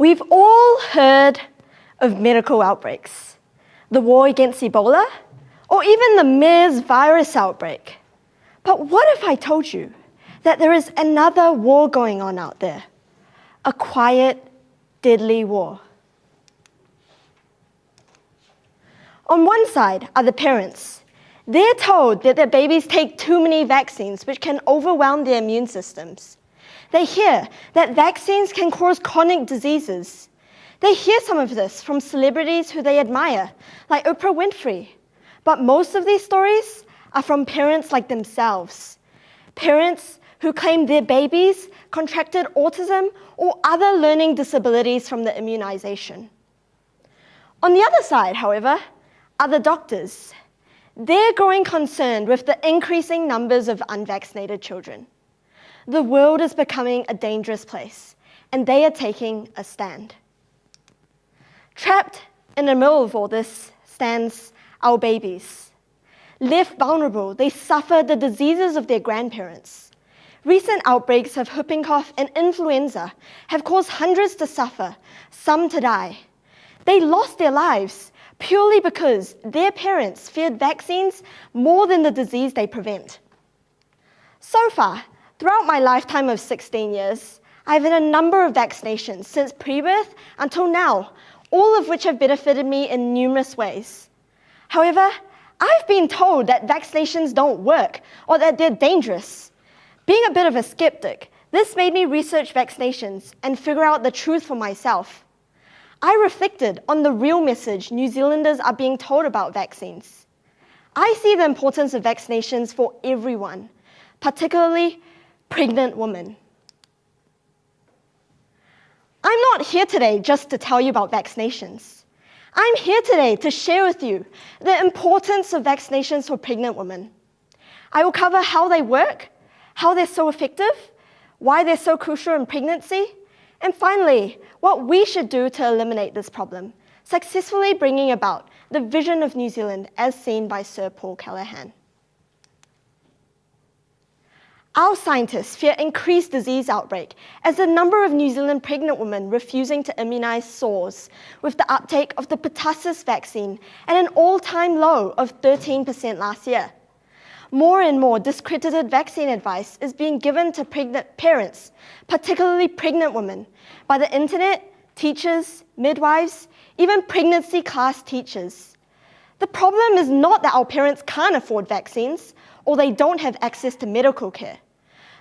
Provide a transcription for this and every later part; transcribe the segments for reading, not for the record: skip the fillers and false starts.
We've all heard of medical outbreaks, the war against Ebola, or even the MERS virus outbreak. But what if I told you that there is another war going on out there? A quiet, deadly war. On one side are the parents. They're told that their babies take too many vaccines, which can overwhelm their immune systems. They hear that vaccines can cause chronic diseases. They hear some of this from celebrities who they admire, like Oprah Winfrey. But most of these stories are from parents like themselves. Parents who claim their babies contracted autism or other learning disabilities from the immunization. On the other side, however, are the doctors. They're growing concerned with the increasing numbers of unvaccinated children. The world is becoming a dangerous place, and they are taking a stand. Trapped in the middle of all this stands our babies. Left vulnerable, they suffer the diseases of their grandparents. Recent outbreaks of whooping cough and influenza have caused hundreds to suffer, some to die. They lost their lives purely because their parents feared vaccines more than the disease they prevent. So far, throughout my lifetime of 16 years, I've had a number of vaccinations since pre-birth until now, all of which have benefited me in numerous ways. However, I've been told that vaccinations don't work or that they're dangerous. Being a bit of a skeptic, this made me research vaccinations and figure out the truth for myself. I reflected on the real message New Zealanders are being told about vaccines. I see the importance of vaccinations for everyone, particularly pregnant women. I'm not here today just to tell you about vaccinations. I'm here today to share with you the importance of vaccinations for pregnant women. I will cover how they work, how they're so effective, why they're so crucial in pregnancy, and finally, what we should do to eliminate this problem, successfully bringing about the vision of New Zealand as seen by Sir Paul Callaghan. Our scientists fear increased disease outbreak as the number of New Zealand pregnant women refusing to immunize soars, with the uptake of the pertussis vaccine at an all-time low of 13% last year. More and more discredited vaccine advice is being given to pregnant parents, particularly pregnant women, by the internet, teachers, midwives, even pregnancy class teachers. The problem is not that our parents can't afford vaccines or they don't have access to medical care.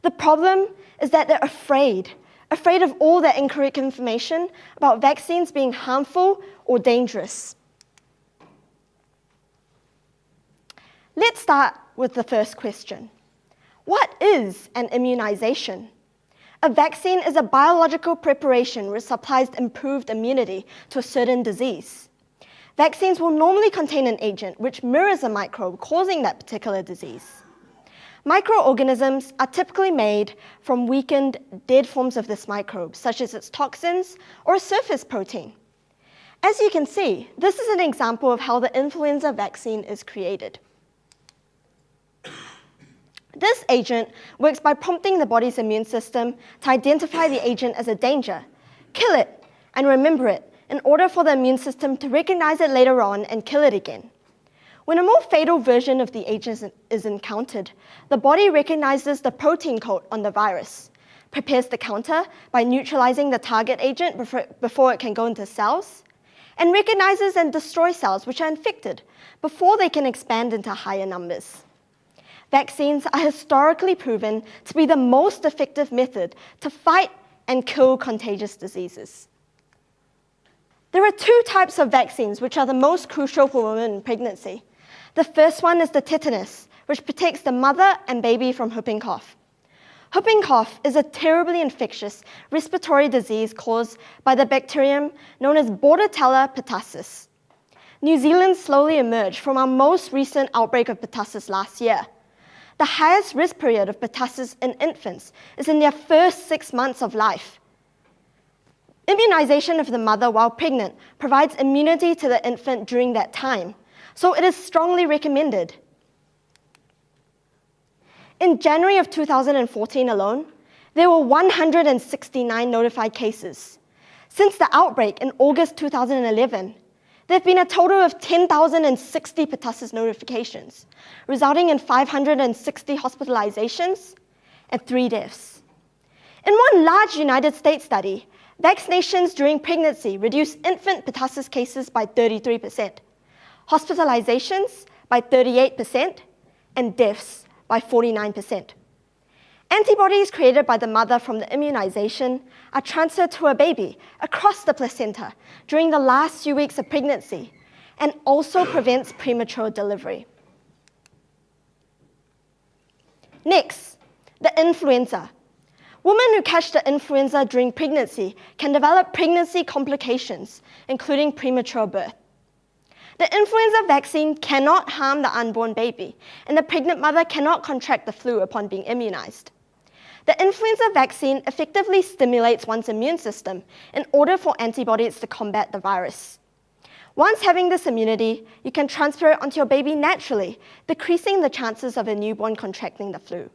The problem is that they're afraid of all that incorrect information about vaccines being harmful or dangerous. Let's start with the first question. What is an immunization? A vaccine is a biological preparation which supplies improved immunity to a certain disease. Vaccines will normally contain an agent which mirrors a microbe causing that particular disease. Microorganisms are typically made from weakened, dead forms of this microbe, such as its toxins or a surface protein. As you can see, this is an example of how the influenza vaccine is created. This agent works by prompting the body's immune system to identify the agent as a danger, kill it, and remember it, in order for the immune system to recognize it later on and kill it again. When a more fatal version of the agent is encountered, the body recognizes the protein coat on the virus, prepares the counter by neutralizing the target agent before it can go into cells, and recognizes and destroys cells which are infected before they can expand into higher numbers. Vaccines are historically proven to be the most effective method to fight and kill contagious diseases. There are two types of vaccines which are the most crucial for women in pregnancy. The first one is the tetanus, which protects the mother and baby from whooping cough. Whooping cough is a terribly infectious respiratory disease caused by the bacterium known as Bordetella pertussis. New Zealand slowly emerged from our most recent outbreak of pertussis last year. The highest risk period of pertussis in infants is in their first 6 months of life. Immunization of the mother while pregnant provides immunity to the infant during that time, so it is strongly recommended. In January of 2014 alone, there were 169 notified cases. Since the outbreak in August 2011, there have been a total of 10,060 pertussis notifications, resulting in 560 hospitalizations and 3 deaths. In one large United States study, vaccinations during pregnancy reduced infant pertussis cases by 33%, hospitalizations by 38%, and deaths by 49%. Antibodies created by the mother from the immunization are transferred to her baby across the placenta during the last few weeks of pregnancy and also prevents premature delivery. Next, the influenza. Women who catch the influenza during pregnancy can develop pregnancy complications, including premature birth. The influenza vaccine cannot harm the unborn baby, and the pregnant mother cannot contract the flu upon being immunized. The influenza vaccine effectively stimulates one's immune system in order for antibodies to combat the virus. Once having this immunity, you can transfer it onto your baby naturally, decreasing the chances of a newborn contracting the flu.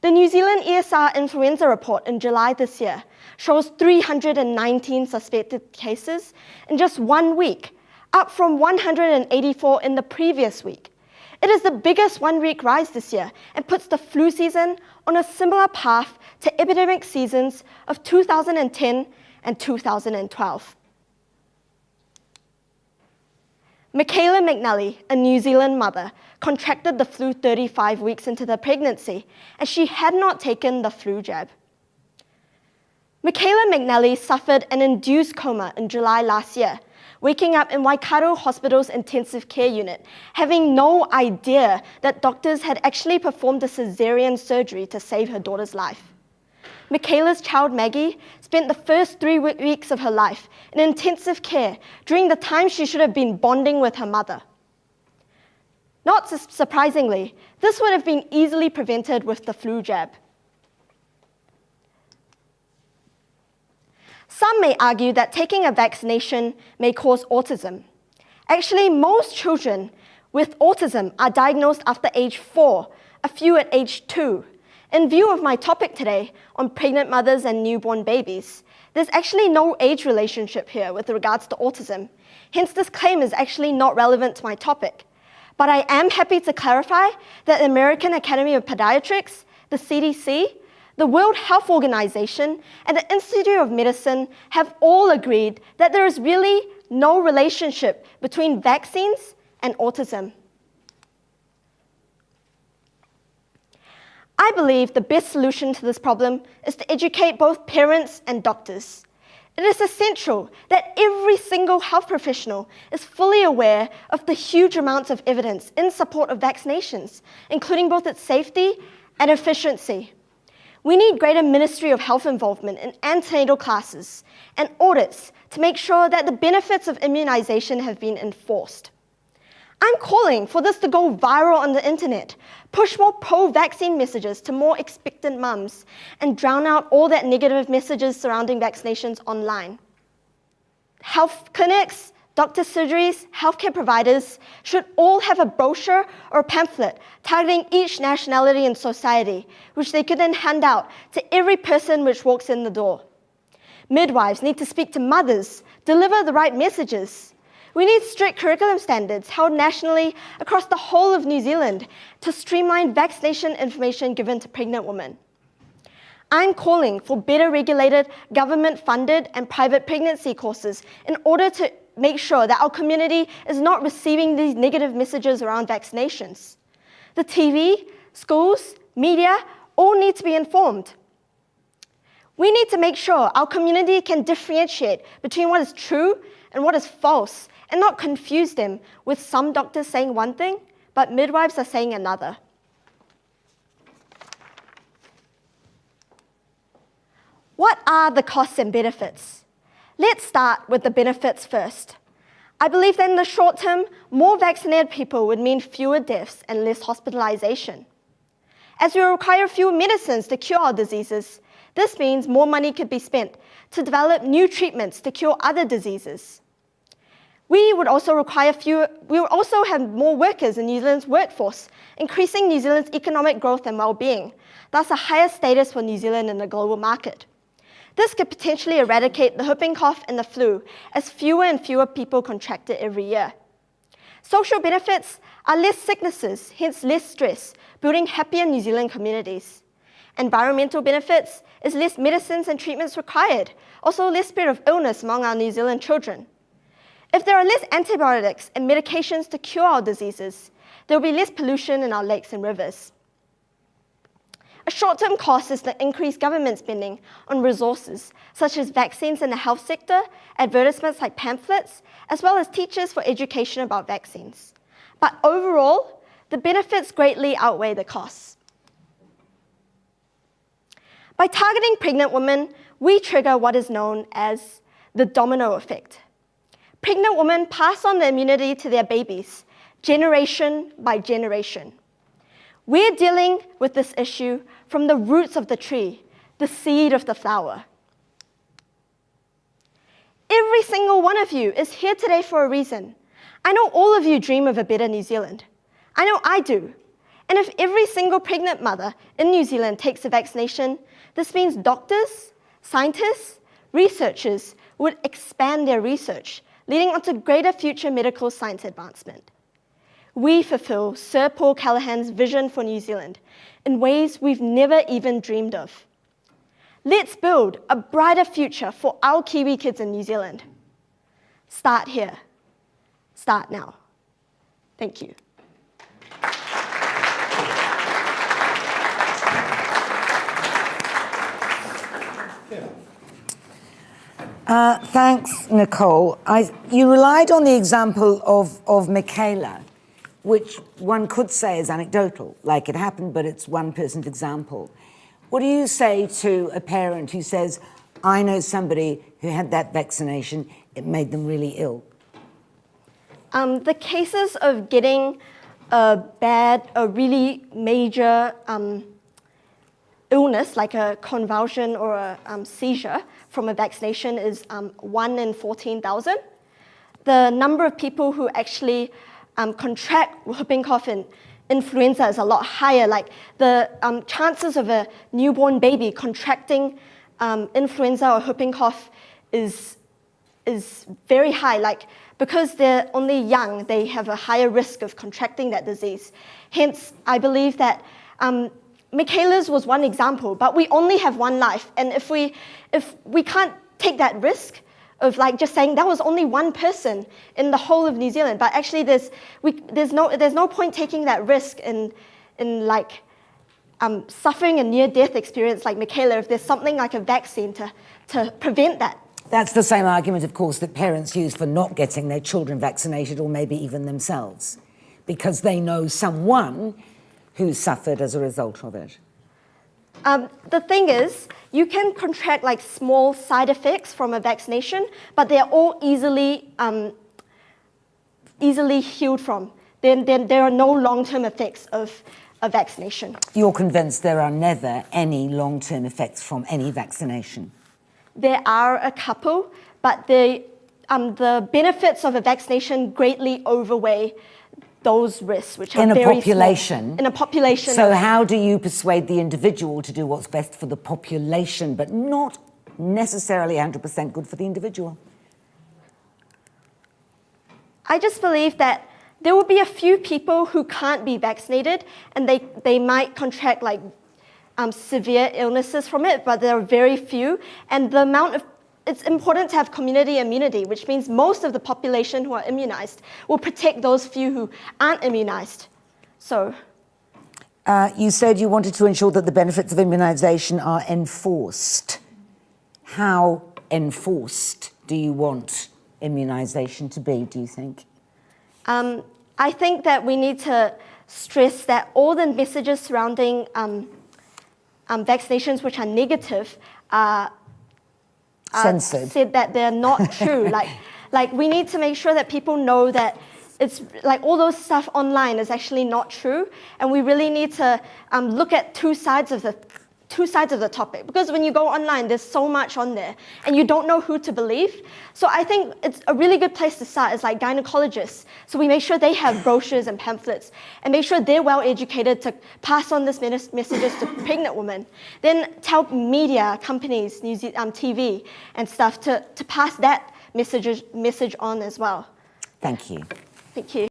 The New Zealand ESR influenza report in July this year shows 319 suspected cases in just 1 week, up from 184 in the previous week. It is the biggest 1-week rise this year and puts the flu season on a similar path to epidemic seasons of 2010 and 2012. Michaela McNally, a New Zealand mother, contracted the flu 35 weeks into the pregnancy, and she had not taken the flu jab. Michaela McNally suffered an induced coma in July last year, waking up in Waikato Hospital's intensive care unit, having no idea that doctors had actually performed a cesarean surgery to save her daughter's life. Michaela's child Maggie spent the first 3 weeks of her life in intensive care during the time she should have been bonding with her mother. Not surprisingly, this would have been easily prevented with the flu jab. Some may argue that taking a vaccination may cause autism. Actually, most children with autism are diagnosed after age 4, a few at age 2. In view of my topic today on pregnant mothers and newborn babies, there's actually no age relationship here with regards to autism. Hence, this claim is actually not relevant to my topic. But I am happy to clarify that the American Academy of Pediatrics, the CDC, the World Health Organization, and the Institute of Medicine have all agreed that there is really no relationship between vaccines and autism. I believe the best solution to this problem is to educate both parents and doctors. It is essential that every single health professional is fully aware of the huge amounts of evidence in support of vaccinations, including both its safety and efficiency. We need greater Ministry of Health involvement in antenatal classes and audits to make sure that the benefits of immunization have been enforced. I'm calling for this to go viral on the internet, push more pro-vaccine messages to more expectant mums, and drown out all that negative messages surrounding vaccinations online. Health clinics, doctor surgeries, healthcare providers should all have a brochure or a pamphlet targeting each nationality and society, which they could then hand out to every person which walks in the door. Midwives need to speak to mothers, deliver the right messages. We need strict curriculum standards held nationally across the whole of New Zealand to streamline vaccination information given to pregnant women. I'm calling for better regulated, government-funded and private pregnancy courses in order to make sure that our community is not receiving these negative messages around vaccinations. The TV, schools, media all need to be informed. We need to make sure our community can differentiate between what is true and what is false and not confuse them with some doctors saying one thing, but midwives are saying another. What are the costs and benefits? Let's start with the benefits first. I believe that in the short term, more vaccinated people would mean fewer deaths and less hospitalization. As we require fewer medicines to cure our diseases, this means more money could be spent to develop new treatments to cure other diseases. We would also have more workers in New Zealand's workforce, increasing New Zealand's economic growth and well-being, thus a higher status for New Zealand in the global market. This could potentially eradicate the whooping cough and the flu, as fewer and fewer people contract it every year. Social benefits are less sicknesses, hence less stress, building happier New Zealand communities. Environmental benefits is less medicines and treatments required, also less spread of illness among our New Zealand children. If there are less antibiotics and medications to cure our diseases, there will be less pollution in our lakes and rivers. A short-term cost is the increased government spending on resources, such as vaccines in the health sector, advertisements like pamphlets, as well as teachers for education about vaccines. But overall, the benefits greatly outweigh the costs. By targeting pregnant women, we trigger what is known as the domino effect. Pregnant women pass on the immunity to their babies, generation by generation. We're dealing with this issue from the roots of the tree, the seed of the flower. Every single one of you is here today for a reason. I know all of you dream of a better New Zealand. I know I do. And if every single pregnant mother in New Zealand takes a vaccination, this means doctors, scientists, researchers would expand their research, leading on to greater future medical science advancement. We fulfill Sir Paul Callaghan's vision for New Zealand in ways we've never even dreamed of. Let's build a brighter future for our Kiwi kids in New Zealand. Start here. Start now. Thank you. Thanks, Nicole. You relied on the example of Michaela, which one could say is anecdotal, like it happened, but it's one person's example. What do you say to a parent who says, I know somebody who had that vaccination, it made them really ill? The cases of getting a really major illness, like a convulsion or a seizure from a vaccination is 1 in 14,000. The number of people who actually contract whooping cough and influenza is a lot higher. Like the chances of a newborn baby contracting influenza or whooping cough is very high. Like because they're only young, they have a higher risk of contracting that disease. Hence, I believe that Michaela's was one example, but we only have one life, and if we can't take that risk of like just saying that was only one person in the whole of New Zealand, but actually there's no point taking that risk in like suffering a near-death experience like Michaela if there's something like a vaccine to prevent that. That's the same argument, of course, that parents use for not getting their children vaccinated, or maybe even themselves, because they know someone who suffered as a result of it. The thing is, you can contract like small side effects from a vaccination, but they're all easily healed from. Then there are no long-term effects of a vaccination. You're convinced there are never any long-term effects from any vaccination? There are a couple, but the benefits of a vaccination greatly outweigh those risks, which are very small. In a population. So how do you persuade the individual to do what's best for the population, but not necessarily 100% good for the individual? I just believe that there will be a few people who can't be vaccinated, and they might contract like severe illnesses from it, but there are very few. And the amount of it's important to have community immunity, which means most of the population who are immunized will protect those few who aren't immunized. So, you said you wanted to ensure that the benefits of immunization are enforced. How enforced do you want immunization to be, do you think? I think that we need to stress that all the messages surrounding vaccinations which are negative are censored. Said that they're not true. like we need to make sure that people know that it's like all those stuff online is actually not true, and we really need to look at two sides of two sides of the topic, because when you go online, there's so much on there and you don't know who to believe. So I think it's a really good place to start is like gynecologists. So we make sure they have brochures and pamphlets and make sure they're well educated to pass on this messages to pregnant women. Then tell media, companies, TV and stuff to pass that message on as well. Thank you. Thank you.